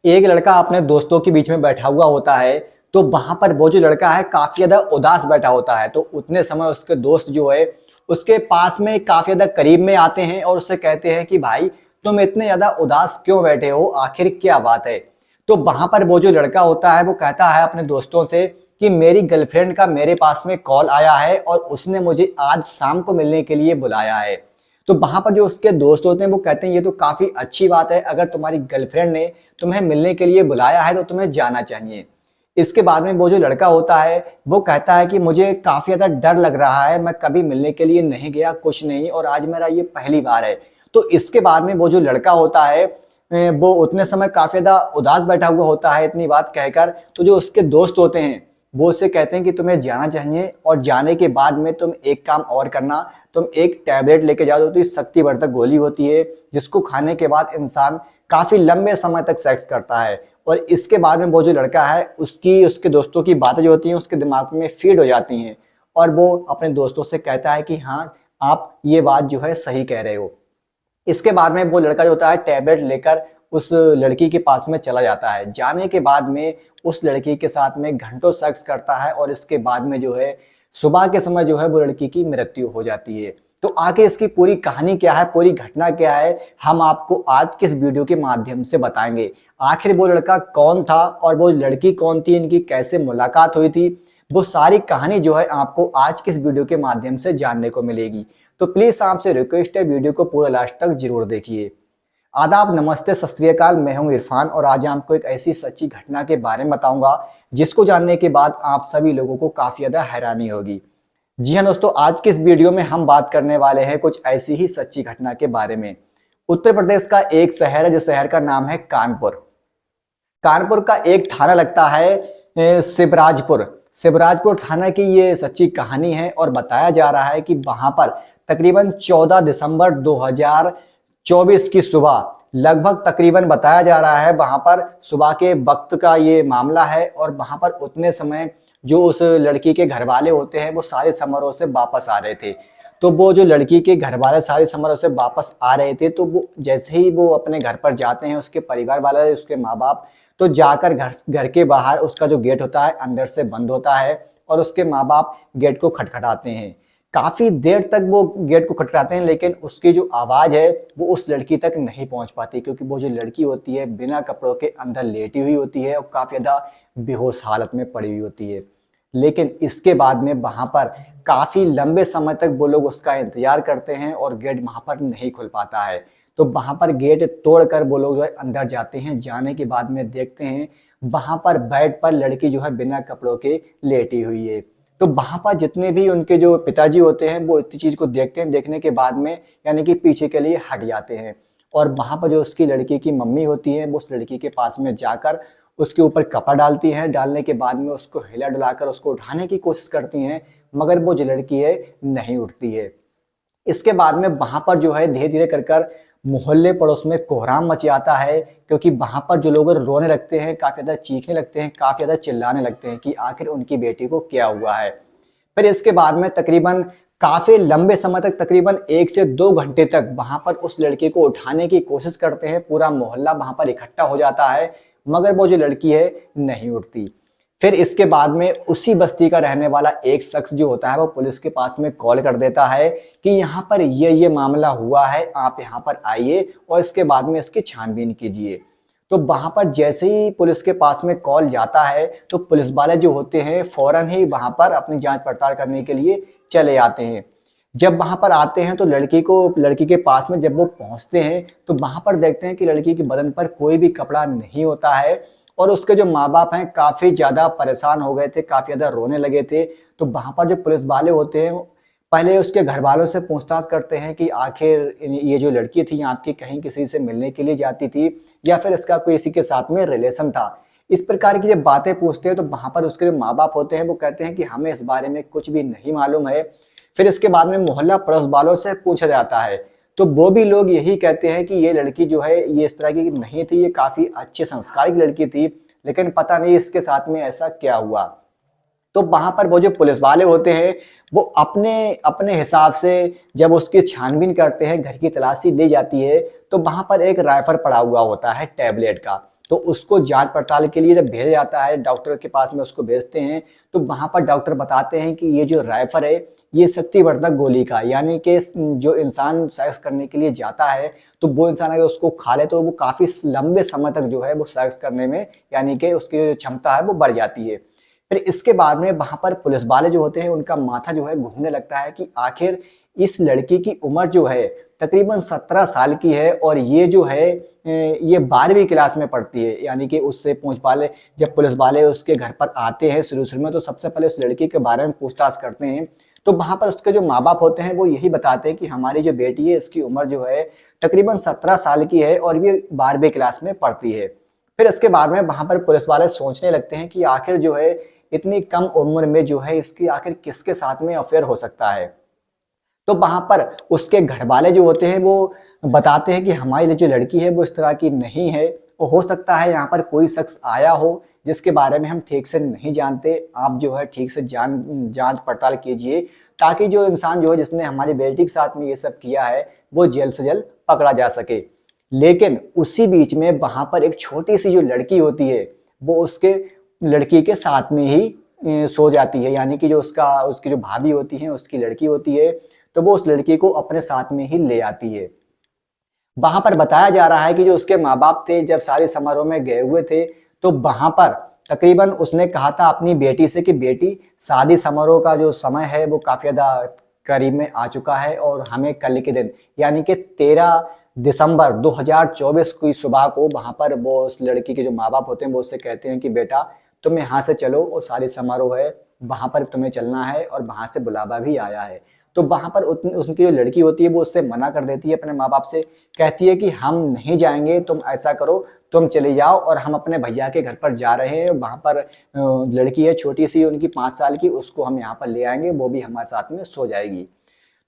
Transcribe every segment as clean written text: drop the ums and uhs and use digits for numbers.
एक लड़का अपने दोस्तों के बीच में बैठा हुआ होता है। तो वहां पर वो जो लड़का है काफी ज्यादा उदास बैठा होता है। तो उतने समय उसके दोस्त जो है उसके पास में काफी ज्यादा करीब में आते हैं और उससे कहते हैं कि भाई तुम इतने ज्यादा उदास क्यों बैठे हो, आखिर क्या बात है। तो वहां पर वो जो लड़का होता है वो कहता है अपने दोस्तों से कि मेरी गर्लफ्रेंड का मेरे पास में कॉल आया है और उसने मुझे आज शाम को मिलने के लिए बुलाया है। तो वहां पर जो उसके दोस्त होते हैं वो कहते हैं ये तो काफी अच्छी बात है, अगर तुम्हारी गर्लफ्रेंड ने तुम्हें मिलने के लिए बुलाया है तो तुम्हें जाना चाहिए। इसके बाद में वो जो लड़का होता है वो कहता है कि मुझे काफी ज्यादा डर लग रहा है, मैं कभी मिलने के लिए नहीं गया, कुछ नहीं, और आज मेरा ये पहली बार है। तो इसके बाद में वो जो लड़का होता है वो उतने समय काफी ज्यादा उदास बैठा हुआ होता है इतनी बात कहकर। तो जो उसके दोस्त होते हैं वो उससे कहते हैं कि तुम्हें जाना चाहिए और जाने के बाद में तुम एक काम और करना, तुम एक टैबलेट लेके जाओ। तो इस शक्तिवर्धक गोली होती है जिसको खाने के बाद इंसान काफी लंबे समय तक सेक्स करता है। और इसके बाद में वो जो लड़का है उसकी उसके दोस्तों की बातें जो होती हैं उसके दिमाग में फीड हो जाती हैं और वो अपने दोस्तों से कहता है कि हाँ आप ये बात जो है सही कह रहे हो। इसके बाद में वो लड़का जो होता है टैबलेट लेकर उस लड़की के पास में चला जाता है। जाने के बाद में उस लड़की के साथ में घंटों सेक्स करता है और इसके बाद में जो है सुबह के समय जो है वो लड़की की मृत्यु हो जाती है। तो आगे इसकी पूरी कहानी क्या है, पूरी घटना क्या है, हम आपको आज किस वीडियो के माध्यम से बताएंगे। आखिर वो लड़का कौन था और वो लड़की कौन थी, इनकी कैसे मुलाकात हुई थी, वो सारी कहानी जो है आपको आज किस वीडियो के माध्यम से जानने को मिलेगी। तो प्लीज आपसे रिक्वेस्ट है वीडियो को पूरा लास्ट तक जरूर देखिए। आदाब, नमस्ते, सत श्री अकाल, मैं हूं इरफान और आज आपको एक ऐसी सच्ची घटना के बारे में बताऊंगा जिसको जानने के बाद आप सभी लोगों को काफी ज्यादा हैरानी होगी। जी हाँ दोस्तों, आज की इस वीडियो में हम बात करने वाले हैं कुछ ऐसी ही सच्ची घटना के बारे में। उत्तर प्रदेश का एक शहर है जिस शहर का नाम है कानपुर। कानपुर का एक थाना लगता है शिवराजपुर। शिवराजपुर थाना की ये सच्ची कहानी है और बताया जा रहा है कि वहां पर तकरीबन 14 दिसंबर 2024 की सुबह लगभग तकरीबन बताया जा रहा है वहां पर सुबह के वक्त का ये मामला है। और वहां पर उतने समय जो उस लड़की के घर वाले होते हैं वो सारे समारोह से वापस आ रहे थे। तो वो जो लड़की के घर वाले सारे समारोह से वापस आ रहे थे तो वो जैसे ही वो अपने घर पर जाते हैं उसके परिवार वाले उसके माँ बाप तो जाकर घर के बाहर उसका जो गेट होता है अंदर से बंद होता है और उसके माँ बाप गेट को खटखटाते हैं। काफी देर तक वो गेट को खटखटाते हैं लेकिन उसकी जो आवाज है वो उस लड़की तक नहीं पहुंच पाती क्योंकि वो जो लड़की होती है बिना कपड़ों के अंदर लेटी हुई होती है और काफी ज्यादा बेहोश हालत में पड़ी हुई होती है। लेकिन इसके बाद में वहां पर काफी लंबे समय तक वो लोग उसका इंतजार करते हैं और गेट वहां पर नहीं खुल पाता है। तो वहां पर गेट तोड़कर वो लोग जो है अंदर जाते हैं। जाने के बाद में देखते हैं वहां पर बेड पर लड़की जो है बिना कपड़ों के लेटी हुई है। तो वहां पर जितने भी उनके जो पिताजी होते हैं वो इतनी चीज को देखते हैं, देखने के बाद में यानी कि पीछे के लिए हट जाते हैं। और वहां पर जो उसकी लड़की की मम्मी होती है वो उस लड़की के पास में जाकर उसके ऊपर कपड़ा डालती हैं। डालने के बाद में उसको हिला डुलाकर उसको उठाने की कोशिश करती हैं मगर वो जो लड़की है नहीं उठती है। इसके बाद में वहां पर जो है धीरे धीरे कर कर मोहल्ले पड़ोस में कोहराम मच जाता है क्योंकि वहां पर जो लोग रोने लगते हैं, काफी ज्यादा चीखने लगते हैं, काफी ज्यादा चिल्लाने लगते हैं कि आखिर उनकी बेटी को क्या हुआ है। फिर इसके बाद में तकरीबन काफी लंबे समय तक तकरीबन 1 से 2 घंटे तक वहां पर उस लड़के को उठाने की कोशिश करते हैं। पूरा मोहल्ला वहां पर इकट्ठा हो जाता है मगर वो जो लड़की है नहीं उठती। फिर इसके बाद में उसी बस्ती का रहने वाला एक शख्स जो होता है वो पुलिस के पास में कॉल कर देता है कि यहाँ पर ये मामला हुआ है, आप यहाँ पर आइए और इसके बाद में इसकी छानबीन कीजिए। तो वहां पर जैसे ही पुलिस के पास में कॉल जाता है तो पुलिस वाले जो होते हैं फौरन ही वहां पर अपनी जांच पड़ताल करने के लिए चले आते हैं। जब वहां पर आते हैं तो लड़की के पास में जब वो पहुंचते हैं तो वहां पर देखते हैं कि लड़की के बदन पर कोई भी कपड़ा नहीं होता है और उसके जो माँ बाप हैं काफी ज्यादा परेशान हो गए थे, काफी ज्यादा रोने लगे थे। तो वहां पर जो पुलिस वाले होते हैं पहले उसके घर वालों से पूछताछ करते हैं कि आखिर ये जो लड़की थी आपकी कहीं किसी से मिलने के लिए जाती थी या फिर इसका कोई इसी के साथ में रिलेशन था। इस प्रकार की जब बातें पूछते हैं तो वहां पर उसके जो माँ बाप होते हैं वो कहते हैं कि हमें इस बारे में कुछ भी नहीं मालूम है। फिर इसके बाद में मोहल्ला पड़ोस वालों से पूछा जाता है तो वो भी लोग यही कहते हैं कि ये लड़की जो है ये इस तरह की नहीं थी, ये काफी अच्छे संस्कार की लड़की थी, लेकिन पता नहीं इसके साथ में ऐसा क्या हुआ। तो वहां पर वो जो पुलिस वाले होते हैं वो अपने अपने हिसाब से जब उसकी छानबीन करते हैं, घर की तलाशी ली जाती है तो वहां पर एक राइफल पड़ा हुआ होता है टैबलेट का। तो उसको जांच पड़ताल के लिए जब भेजा जाता है, डॉक्टर के पास में उसको भेजते हैं, तो वहाँ पर डॉक्टर बताते हैं कि ये जो राइफल है ये शक्तिवर्धक गोली का, यानी कि जो इंसान सेक्स करने के लिए जाता है तो वो इंसान अगर उसको खा ले तो वो काफ़ी लंबे समय तक जो है वो सेक्स करने में, यानी कि उसकी जो क्षमता है वो बढ़ जाती है। फिर इसके बाद में वहाँ पर पुलिस वाले जो होते हैं उनका माथा जो है घूमने लगता है कि आखिर इस लड़की की उम्र जो है तकरीबन 17 साल की है और ये जो है ये 12वीं क्लास में पढ़ती है। यानी कि उससे पूछ वाले, जब पुलिस वाले उसके घर पर आते हैं शुरू में, तो सबसे पहले उस लड़की के बारे में पूछताछ करते हैं। तो वहाँ पर उसके जो माँ बाप होते हैं वो यही बताते हैं कि हमारी जो बेटी है इसकी उम्र जो है तकरीबन 17 साल की है और ये 12वीं क्लास में पढ़ती है। फिर इसके बाद में वहाँ पर पुलिस वाले सोचने लगते हैं कि आखिर जो है इतनी कम उम्र में जो है इसकी आखिर किसके साथ में अफेयर हो सकता है। तो वहां पर उसके घर वाले जो होते हैं वो बताते हैं कि हमारी जो लड़की है वो इस तरह की नहीं है, वो हो सकता है यहाँ पर कोई शख्स आया हो जिसके बारे में हम ठीक से नहीं जानते। आप जो है ठीक से जांच पड़ताल कीजिए ताकि जो इंसान जो है जिसने हमारी बेटी के साथ में ये सब किया है वो जल्द से जल्द पकड़ा जा सके। लेकिन उसी बीच में वहां पर एक छोटी सी जो लड़की होती है वो उसके लड़की के साथ में ही सो जाती है, यानी कि जो उसकी जो भाभी होती है उसकी लड़की होती है, तो वो उस लड़की को अपने साथ में ही ले आती है। वहां पर बताया जा रहा है कि जो उसके माँ बाप थे जब शादी समारोह में गए हुए थे तो वहां पर तकरीबन उसने कहा था अपनी बेटी से कि बेटी शादी समारोह का जो समय है वो काफी ज्यादा करीब में आ चुका है और हमें कल के दिन यानी कि 13 दिसंबर 2024 की सुबह को वहां पर वो उस लड़की के जो माँ बाप होते हैं वो उससे कहते हैं कि बेटा तुम यहाँ से चलो, वो शादी समारोह है वहां पर तुम्हें चलना है और वहां से बुलावा भी आया है। तो वहां पर उनकी जो लड़की होती है वो उससे मना कर देती है अपने माँ बाप से, कहती है कि हम नहीं जाएंगे, तुम ऐसा करो तुम चले जाओ और हम अपने भैया के घर पर जा रहे हैं, वहां पर लड़की है छोटी सी उनकी 5 साल की, उसको हम यहाँ पर ले आएंगे, वो भी हमारे साथ में सो जाएगी।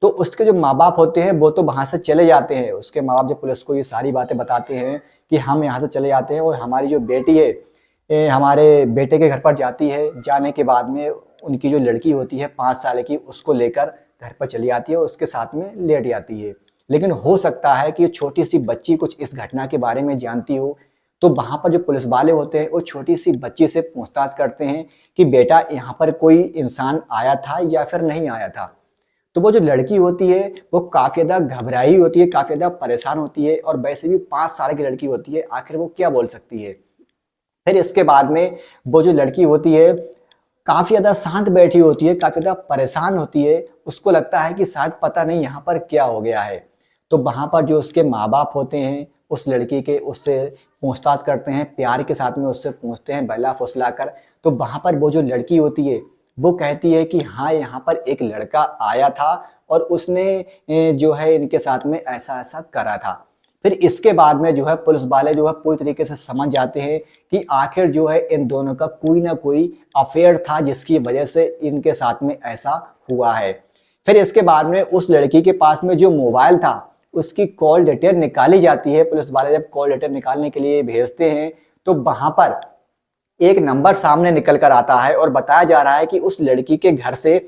तो उसके जो माँ बाप होते हैं वो तो वहां से चले जाते हैं। उसके माँ बाप जब पुलिस को ये सारी बातें बताते हैं कि हम यहाँ से चले जाते हैं और हमारी जो बेटी है हमारे बेटे के घर पर जाती है, जाने के बाद में उनकी जो लड़की होती है 5 साल की उसको लेकर घर पर चली आती है और उसके साथ में लेट जाती है। लेकिन हो सकता है कि छोटी सी बच्ची कुछ इस घटना के बारे में जानती हो, तो वहां पर जो पुलिस वाले होते हैं वो छोटी सी बच्ची से पूछताछ करते हैं कि बेटा यहाँ पर कोई इंसान आया था या फिर नहीं आया था। तो वो जो लड़की होती है वो काफी ज्यादा घबराई होती है, काफी ज्यादा परेशान होती है और वैसे भी 5 साल की लड़की होती है, आखिर वो क्या बोल सकती है। फिर इसके बाद में वो जो लड़की होती है काफी ज्यादा शांत बैठी होती है, काफी ज्यादा परेशान होती है, उसको लगता है कि शायद पता नहीं यहाँ पर क्या हो गया है। तो वहां पर जो उसके माँ बाप होते हैं उस लड़की के उससे पूछताछ करते हैं, प्यार के साथ में उससे पूछते हैं बहला फुसला कर। तो वहां पर वो जो लड़की होती है वो कहती है कि हाँ यहाँ पर एक लड़का आया था और उसने जो है इनके साथ में ऐसा ऐसा करा था। फिर इसके बाद में जो है पुलिस वाले जो है पूरी तरीके से समझ जाते हैं कि आखिर जो है इन दोनों का कोई ना कोई अफेयर था जिसकी वजह से इनके साथ में ऐसा हुआ है। फिर इसके बाद में उस लड़की के पास में जो मोबाइल था उसकी कॉल डिटेल निकाली जाती है। पुलिस वाले जब कॉल डिटेल निकालने के लिए भेजते हैं तो वहां पर एक नंबर सामने निकल कर आता है और बताया जा रहा है कि उस लड़की के घर से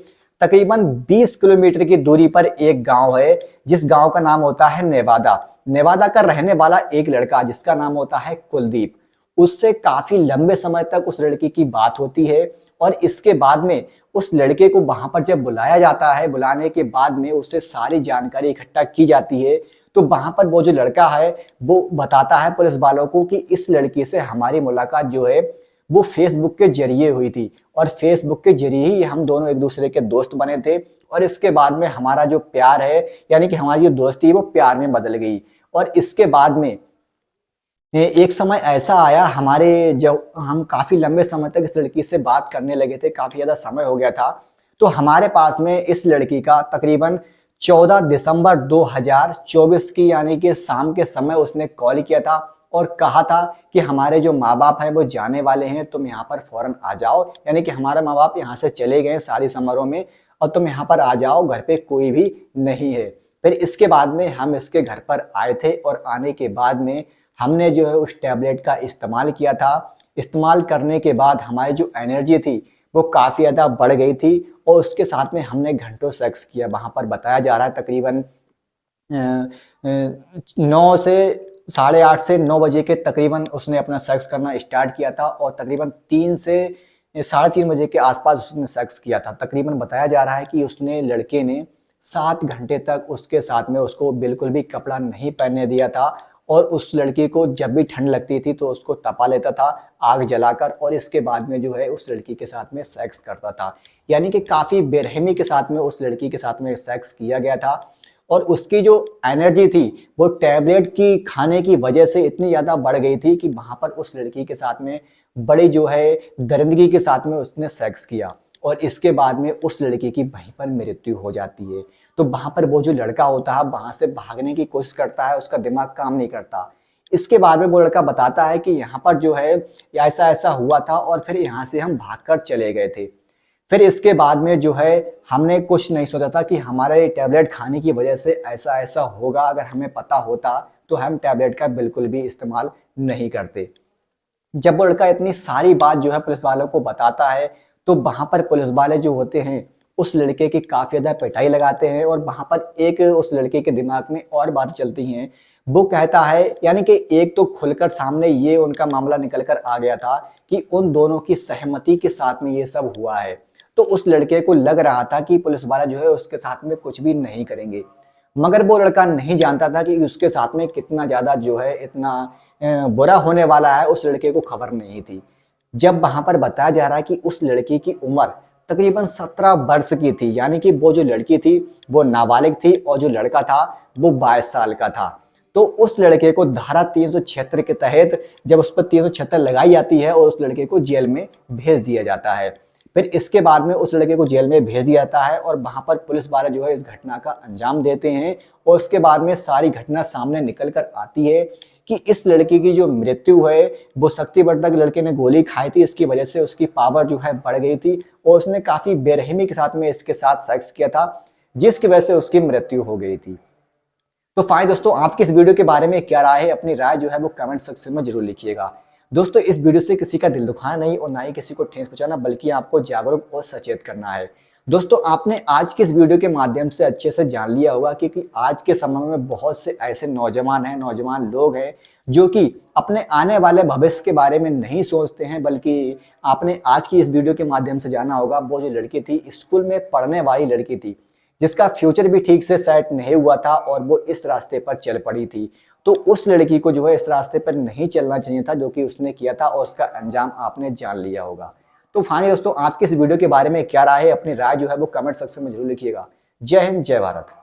तकरीबन 20 किलोमीटर की दूरी पर एक गांव है जिस गांव का नाम होता है नेवादा। नेवादा का रहने वाला एक लड़का जिसका नाम होता है कुलदीप, उससे काफी लंबे समय तक उस लड़की की बात होती है और इसके बाद में उस लड़के को वहां पर जब बुलाया जाता है, बुलाने के बाद में उससे सारी जानकारी इकट्ठा की जाती है। तो वहां पर वो जो लड़का है वो बताता है पुलिस वालों को कि इस लड़की से हमारी मुलाकात जो है वो फेसबुक के जरिए हुई थी और फेसबुक के जरिए ही हम दोनों एक दूसरे के दोस्त बने थे और इसके बाद में हमारा जो प्यार है यानी कि हमारी जो दोस्ती है वो प्यार में बदल गई। और इसके बाद में एक समय ऐसा आया हमारे, जब हम काफी लंबे समय तक इस लड़की से बात करने लगे थे, काफी ज्यादा समय हो गया था, तो हमारे पास में इस लड़की का तकरीबन 14 दिसंबर 2024 की यानी कि शाम के समय उसने कॉल किया था और कहा था कि हमारे जो माँ बाप हैं वो जाने वाले हैं, तुम यहाँ पर फौरन आ जाओ, यानी कि हमारे माँ बाप यहाँ से चले गए शादी समारोह में और तुम यहाँ पर आ जाओ, घर पे कोई भी नहीं है। फिर इसके बाद में हम इसके घर पर आए थे और आने के बाद में हमने जो है उस टैबलेट का इस्तेमाल किया था। इस्तेमाल करने के बाद हमारी जो एनर्जी थी वो काफ़ी ज़्यादा बढ़ गई थी और उसके साथ में हमने घंटों सेक्स किया। वहाँ पर बताया जा रहा है तकरीबन 9 से 8:30 से 9 बजे के तकरीबन उसने अपना सेक्स करना स्टार्ट किया था और तकरीबन 3 से 3:30 बजे के आसपास उसने सेक्स किया था। तकरीबन बताया जा रहा है कि उसने लड़के ने 7 घंटे तक उसके साथ में उसको बिल्कुल भी कपड़ा नहीं पहनने दिया था और उस लड़की को जब भी ठंड लगती थी तो उसको तपा लेता था आग जलाकर और इसके बाद में जो है उस लड़की के साथ में सेक्स करता था। यानी कि काफ़ी बेरहमी के साथ में उस लड़की के साथ में सेक्स किया गया था और उसकी जो एनर्जी थी वो टैबलेट की खाने की वजह से इतनी ज़्यादा बढ़ गई थी कि वहाँ पर उस लड़की के साथ में बड़ी जो है दरिंदगी के साथ में उसने सेक्स किया और इसके बाद में उस लड़की की वहीं पर मृत्यु हो जाती है। तो वहाँ पर वो जो लड़का होता है वहाँ से भागने की कोशिश करता है, उसका दिमाग काम नहीं करता। इसके बाद में वो लड़का बताता है कि यहाँ पर जो है ऐसा ऐसा हुआ था और फिर यहाँ से हम भागकर चले गए थे। फिर इसके बाद में जो है हमने कुछ नहीं सोचा था कि हमारे टैबलेट खाने की वजह से ऐसा ऐसा होगा। अगर हमें पता होता तो हम टैबलेट का बिल्कुल भी इस्तेमाल नहीं करते। जब वो लड़का इतनी सारी बात जो है पुलिस वालों को बताता है तो वहां पर पुलिस वाले जो होते हैं उस लड़के की काफी ज्यादा पिटाई लगाते हैं और वहां पर एक उस लड़के के दिमाग में और बात चलती हैं। वो कहता है, यानी कि एक तो खुलकर सामने ये उनका मामला निकल कर आ गया था कि उन दोनों की सहमति के साथ में ये सब हुआ है। तो उस लड़के को लग रहा था कि पुलिस वाला जो है उसके साथ में कुछ भी नहीं करेंगे, मगर वो लड़का नहीं जानता था कि उसके साथ में कितना ज्यादा जो है इतना बुरा होने वाला है। उस लड़के को खबर नहीं थी। जब वहां पर बताया जा रहा है कि उस लड़की की उम्र तकरीबन 17 वर्ष की थी, यानी कि वो जो लड़की थी वो नाबालिग थी और जो लड़का था वो 22 साल का था। तो उस लड़के को धारा 376 के तहत जब उस पर 376 लगाई जाती है और उस लड़के को जेल में भेज दिया जाता है। फिर इसके बाद में उस लड़के को जेल में भेज दिया जाता है और वहां पर पुलिस वाले जो है इस घटना का अंजाम देते हैं और उसके बाद में सारी घटना सामने निकल कर आती है कि इस लड़की की जो मृत्यु है वो शक्तिवर्धक लड़के ने गोली खाई थी, इसकी वजह से उसकी पावर जो है बढ़ गई थी और उसने काफी बेरहमी के साथ में इसके साथ सेक्स किया था जिसकी वजह से उसकी मृत्यु हो गई थी। तो फाइन दोस्तों, आपकी इस वीडियो के बारे में क्या राय है? अपनी राय जो है वो कमेंट सेक्शन में जरूर लिखिएगा। दोस्तों, इस वीडियो से किसी का दिल दुखाना नहीं और ना ही किसी को ठेस पहुंचाना, बल्कि आपको जागरूक और सचेत करना है। दोस्तों, आपने आज के इस वीडियो के माध्यम से अच्छे से जान लिया होगा कि आज के समय में बहुत से ऐसे नौजवान लोग हैं जो कि अपने आने वाले भविष्य के बारे में नहीं सोचते हैं, बल्कि आपने आज की इस वीडियो के माध्यम से जाना होगा वो जो लड़की थी स्कूल में पढ़ने वाली लड़की थी जिसका फ्यूचर भी ठीक से सेट नहीं हुआ था और वो इस रास्ते पर चल पड़ी थी। तो उस लड़की को जो है इस रास्ते पर नहीं चलना चाहिए था जो कि उसने किया था और उसका अंजाम आपने जान लिया होगा। तो फाइनली दोस्तों, आपकी इस वीडियो के बारे में क्या राय है? अपनी राय जो है वो कमेंट सेक्शन में जरूर लिखिएगा। जय हिंद, जय भारत।